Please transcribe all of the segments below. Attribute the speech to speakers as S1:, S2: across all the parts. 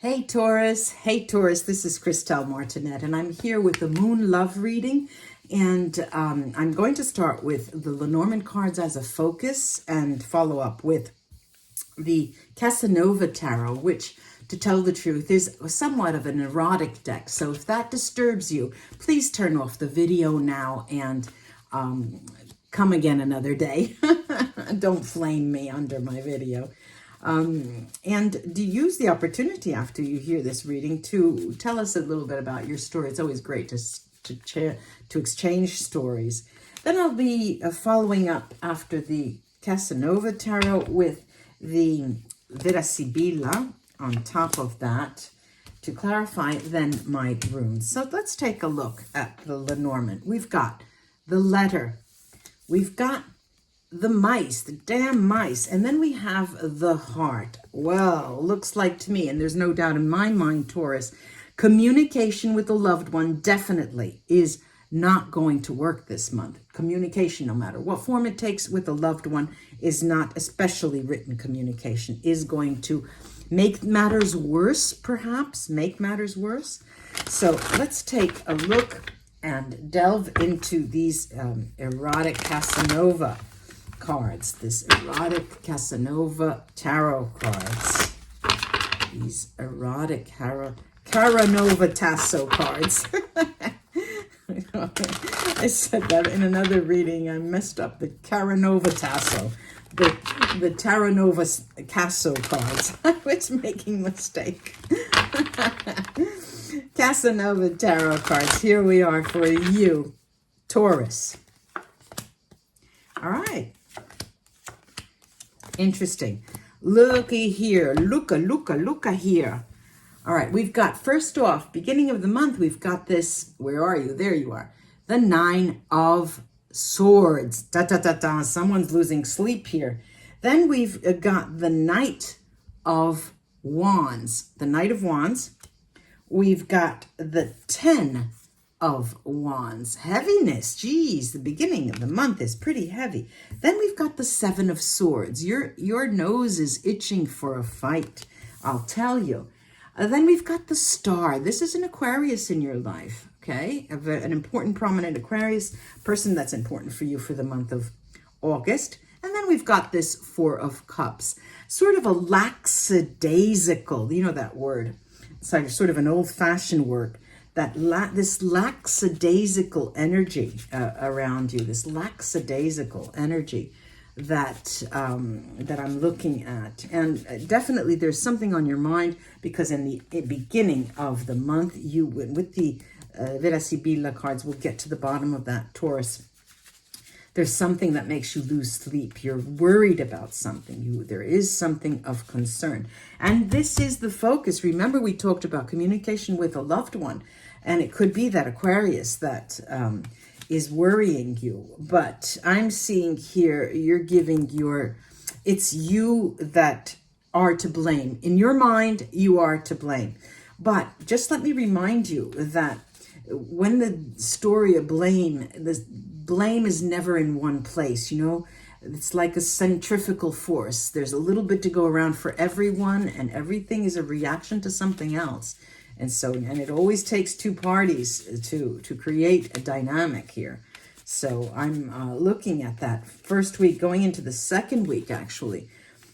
S1: Hey Taurus, this is Christelle Martinette, and I'm here with the Moon Love reading, and I'm going to start with the Lenormand cards as a focus and follow up with the Casanova Tarot, which, to tell the truth, is somewhat of an erotic deck. So if that disturbs you, please turn off the video now and come again another day. Don't flame me under my video. And do use the opportunity after you hear this reading to tell us a little bit about your story. It's always great to exchange stories. Then I'll be following up after the Casanova Tarot with the Vera sibila on top of that to clarify then my runes. So let's take a look at the Lenormand. We've got the letter. We've got the mice, the damn mice, and then we have the heart. Well, looks like to me, and there's no doubt in my mind, Taurus, communication with the loved one definitely is not going to work this month. Communication, no matter what form it takes with the loved one, is not, especially written communication, is going to make matters worse, perhaps, make matters worse. So let's take a look and delve into these erotic Casanova cards, this erotic Casanova tarot cards, these erotic Casanova tasso cards. I said that in another reading. I messed up the Casanova tasso, the Taranova Casso cards. I was making a mistake. Casanova tarot cards. Here we are for you, Taurus. All right. Interesting. Looky here. Looka here. All right. We've got, first off, beginning of the month, we've got this. Where are you? There you are. The Nine of Swords. Da, da, da, da. Someone's losing sleep here. Then we've got the Knight of Wands. The Knight of Wands. We've got the 10 of Wands. Heaviness. Geez, the beginning of the month is pretty heavy. Then we've got the 7 of Swords. Your nose is itching for a fight, I'll tell you. Then we've got the Star. This is an Aquarius in your life, okay? An important, prominent Aquarius person that's important for you for the month of August. And then we've got this 4 of Cups. Sort of a lackadaisical, you know that word. It's like sort of an old-fashioned word. This lackadaisical energy around you, this lackadaisical energy that I'm looking at. And definitely there's something on your mind, because in the beginning of the month, you, with the Vera sibila cards, we'll get to the bottom of that, Taurus. There's something that makes you lose sleep. You're worried about something. There is something of concern. And this is the focus. Remember, we talked about communication with a loved one. And it could be that Aquarius that is worrying you. But I'm seeing here, you're giving it's you that are to blame. In your mind, you are to blame. But just let me remind you that when the story of blame, the blame is never in one place, you know. It's like a centrifugal force. There's a little bit to go around for everyone, and everything is a reaction to something else. And so, and it always takes two parties to create a dynamic here. So I'm looking at that first week, going into the second week, actually.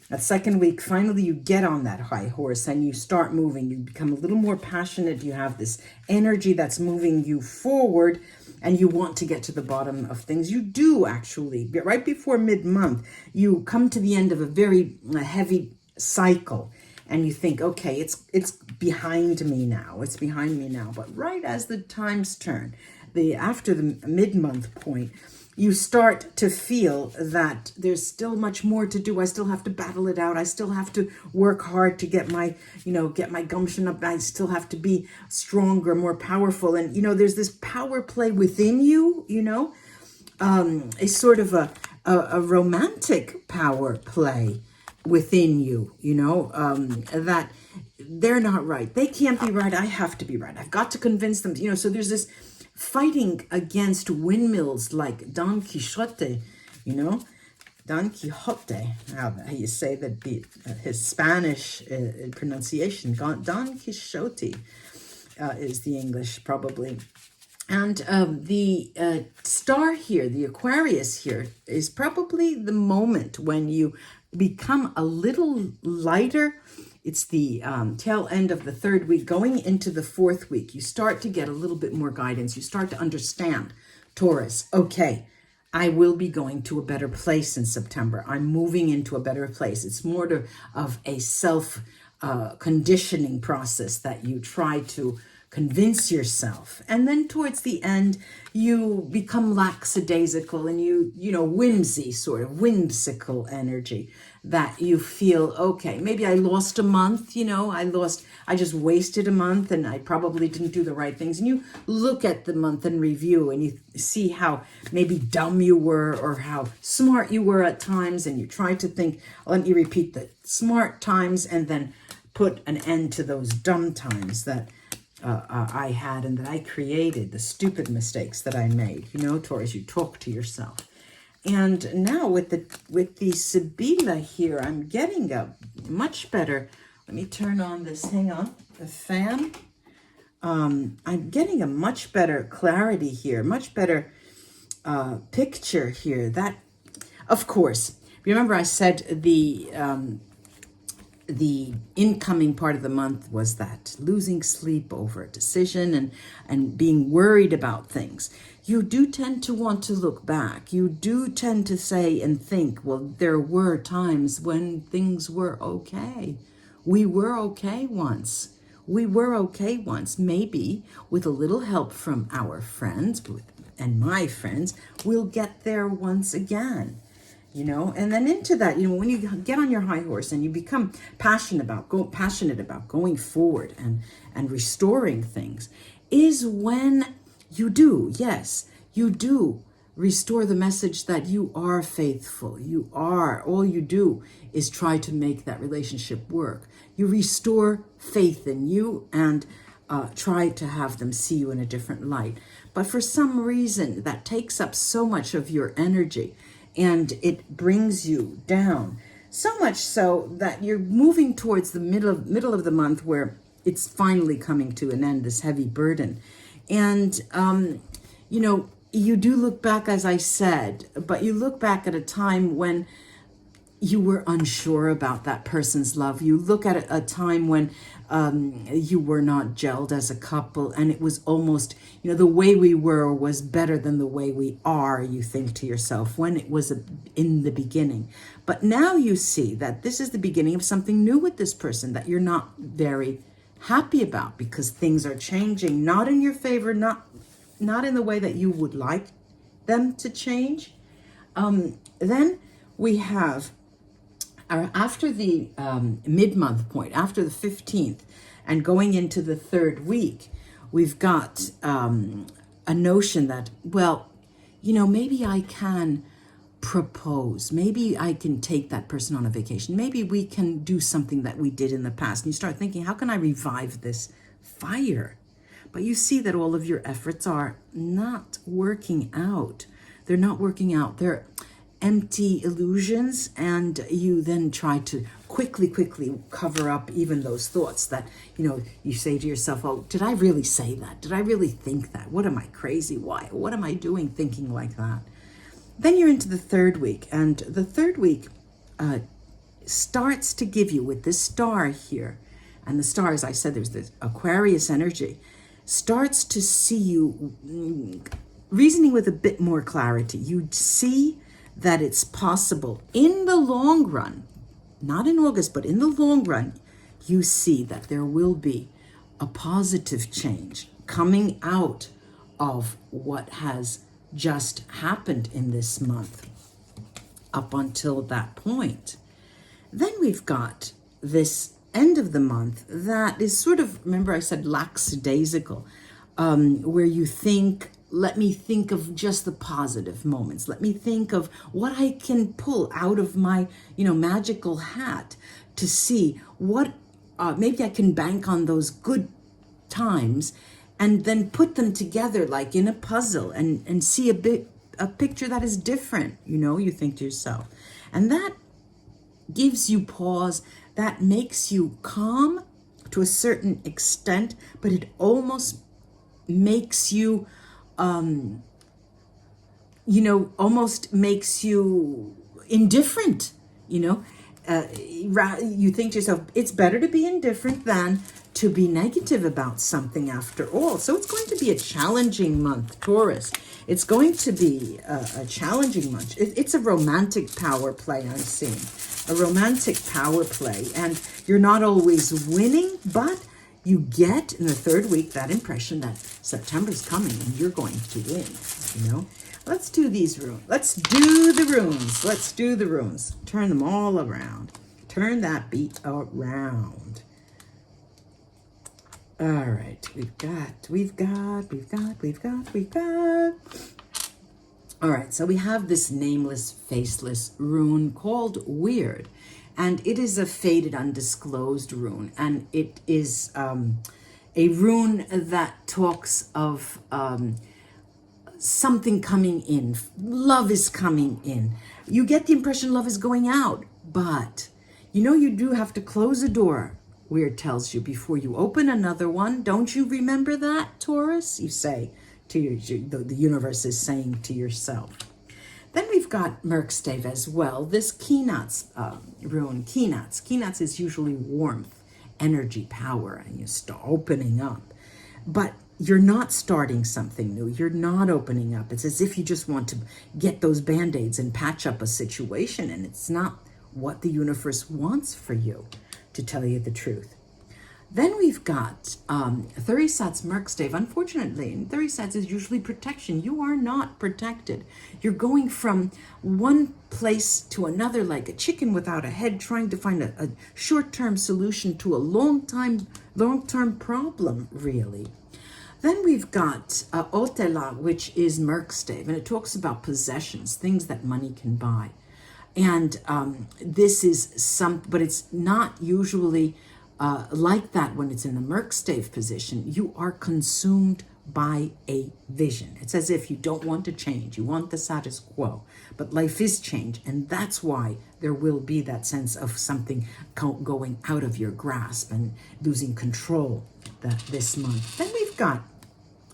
S1: That second week, finally you get on that high horse and you start moving. You become a little more passionate. You have this energy that's moving you forward, and you want to get to the bottom of things. You do, actually. Right before mid-month, you come to the end of a very heavy cycle. And you think, okay, it's behind me now. It's behind me now. But right as the times turn, after the mid-month point, you start to feel that there's still much more to do. I still have to battle it out. I still have to work hard to get my gumption up. I still have to be stronger, more powerful. And, there's this power play within you, a sort of a romantic power play within you, that they're not right. They can't be right. I have to be right. I've got to convince them, so there's this fighting against windmills like Don Quixote, Don Quixote. How you say that his Spanish pronunciation. Don Quixote is the English probably. And the star here, the Aquarius here, is probably the moment when you become a little lighter. It's the tail end of the third week, going into the fourth week. You start to get a little bit more guidance. You start to understand, Taurus, okay, I will be going to a better place in September. I'm moving into a better place. It's more of a self-conditioning process that you try to convince yourself. And then towards the end, you become lackadaisical and whimsical energy that you feel, okay, maybe I lost a month, I just wasted a month and I probably didn't do the right things. And you look at the month in review and you see how maybe dumb you were or how smart you were at times. And you try to think, let me repeat the smart times and then put an end to those dumb times that I had and that I created, the stupid mistakes that I made. Taurus, you talk to yourself. And now with the sibila here, I'm getting a much better, let me turn on this, hang on, the fan. I'm getting a much better clarity here, much better picture here. That, of course, remember I said the incoming part of the month was that losing sleep over a decision and being worried about things. You do tend to want to look back. You do tend to say and think, well, there were times when things were okay. We were okay once. Maybe with a little help from our friends and my friends, we'll get there once again. And then into that, when you get on your high horse and you become passionate about going forward and restoring things, is when you do restore the message that you are faithful. All you do is try to make that relationship work. You restore faith in you and try to have them see you in a different light. But for some reason, that takes up so much of your energy and it brings you down. So much so that you're moving towards the middle of the month where it's finally coming to an end, this heavy burden. And, you do look back, as I said, but you look back at a time when you were unsure about that person's love. You look at a time when you were not gelled as a couple, and it was almost, the way we were was better than the way we are, you think to yourself, when it was in the beginning. But now you see that this is the beginning of something new with this person that you're not very happy about because things are changing, not in your favor, not in the way that you would like them to change. Then we have, after the mid-month point, after the 15th, and going into the third week, we've got a notion that, maybe I can propose. Maybe I can take that person on a vacation. Maybe we can do something that we did in the past. And you start thinking, how can I revive this fire? But you see that all of your efforts are not working out. They're not working out. They're empty illusions, and you then try to quickly cover up even those thoughts that, you say to yourself, oh, did I really say that? Did I really think that? What am I, crazy? Why? What am I doing thinking like that? Then you're into the third week, and the third week starts to give you, with this star here, and the star, as I said, there's this Aquarius energy, starts to see you reasoning with a bit more clarity. You see that it's possible in the long run, not in August, but in the long run, you see that there will be a positive change coming out of what has just happened in this month up until that point. Then we've got this end of the month that is sort of, remember I said lackadaisical, where you think, let me think of just the positive moments. Let me think of what I can pull out of my, magical hat to see what, maybe I can bank on those good times and then put them together like in a puzzle and see a picture that is different, you think to yourself. And that gives you pause, that makes you calm to a certain extent, but it almost makes you, almost makes you indifferent, you think to yourself, it's better to be indifferent than to be negative about something after all. So it's going to be a challenging month, Taurus. It's going to be a challenging month. It's a romantic power play I'm seeing. A romantic power play. And you're not always winning, but you get in the third week that impression that September's coming and you're going to win, Let's do these runes. Let's do the runes. Let's do the runes. Turn them all around. Turn that beat around. All right. We've got. All right. So we have this nameless, faceless rune called Weird. And it is a faded, undisclosed rune. And it is a rune that talks of something coming in. Love is coming in. You get the impression love is going out. But, you do have to close a door, Weird tells you, before you open another one. Don't you remember that, Taurus? You say to the universe is saying to yourself. Then we've got Merkstave as well. This Kinats rune. Kinats is usually warmth, energy, power, and you start opening up. But you're not starting something new. You're not opening up. It's as if you just want to get those Band-Aids and patch up a situation, and it's not what the universe wants for you, to tell you the truth. Then we've got Thurisat's Merkstave. Unfortunately, Thurisat's is usually protection. You are not protected. You're going from one place to another like a chicken without a head, trying to find a short-term solution to a long-term problem, really. Then we've got Otela, which is Merkstave, and it talks about possessions, things that money can buy. And this is but it's not usually like that when it's in the Merkstave position. You are consumed by a vision. It's as if you don't want to change. You want the status quo, but life is change. And that's why there will be that sense of something going out of your grasp and losing control this month. Then we've got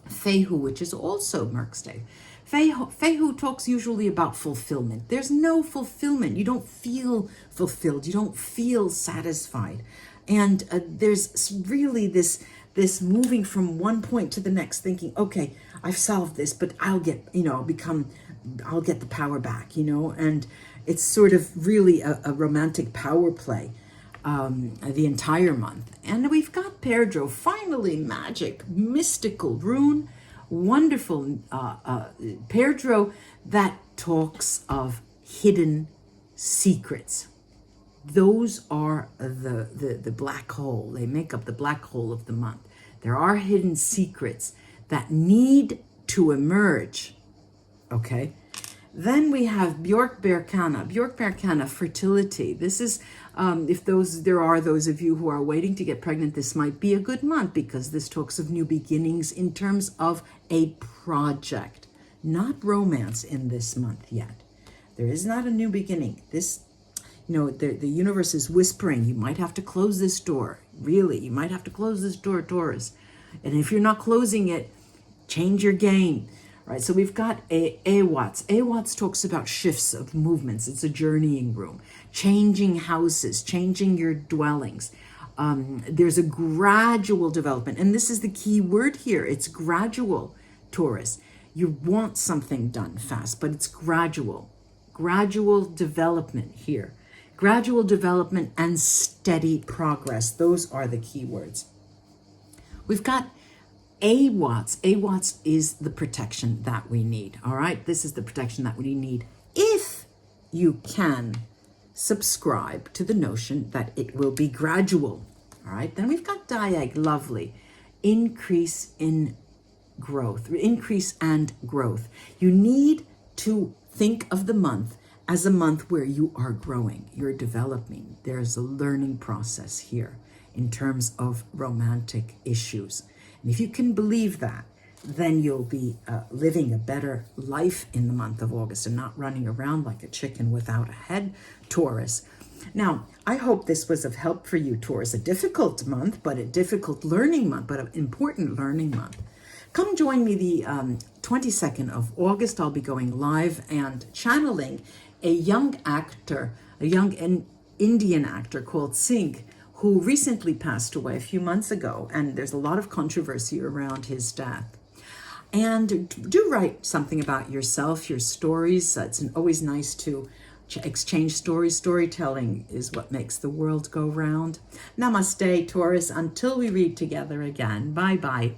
S1: Fehu, which is also Merkstave. Fehu talks usually about fulfillment. There's no fulfillment. You don't feel fulfilled. You don't feel satisfied. And there's really this moving from one point to the next, thinking, okay, I've solved this, but I'll get the power back, and it's sort of really a romantic power play the entire month. And we've got Pedro, finally, magic, mystical rune, wonderful Pedro that talks of hidden secrets. Those are the black hole. They make up the black hole of the month. There are hidden secrets that need to emerge. Okay. Then we have Bjork Berkana, fertility. This is, if there are those of you who are waiting to get pregnant, this might be a good month because this talks of new beginnings in terms of a project, not romance in this month yet. There is not a new beginning. This, the universe is whispering, you might have to close this door. Really, you might have to close this door, Taurus. And if you're not closing it, change your game. Right, so we've got Awats. Awats talks about shifts of movements. It's a journeying room, changing houses, changing your dwellings. There's a gradual development. And this is the key word here. It's gradual, Taurus. You want something done fast, but it's gradual. Gradual development here. Gradual development and steady progress. Those are the key words. We've got Awats. Awats is the protection that we need. All right. This is the protection that we need if you can subscribe to the notion that it will be gradual. All right. Then we've got Diag. Lovely. Increase in growth. Increase and growth. You need to think of the month as a month where you are growing. You're developing. There's a learning process here in terms of romantic issues. And if you can believe that, then you'll be living a better life in the month of August and not running around like a chicken without a head, Taurus. Now, I hope this was of help for you, Taurus. A difficult month, but a difficult learning month, but an important learning month. Come join me the 22nd of August. I'll be going live and channeling a young actor, a young Indian actor called Singh, who recently passed away a few months ago, and there's a lot of controversy around his death. And do write something about yourself, your stories. It's always nice to exchange stories. Storytelling is what makes the world go round. Namaste, Taurus. Until we read together again. Bye-bye.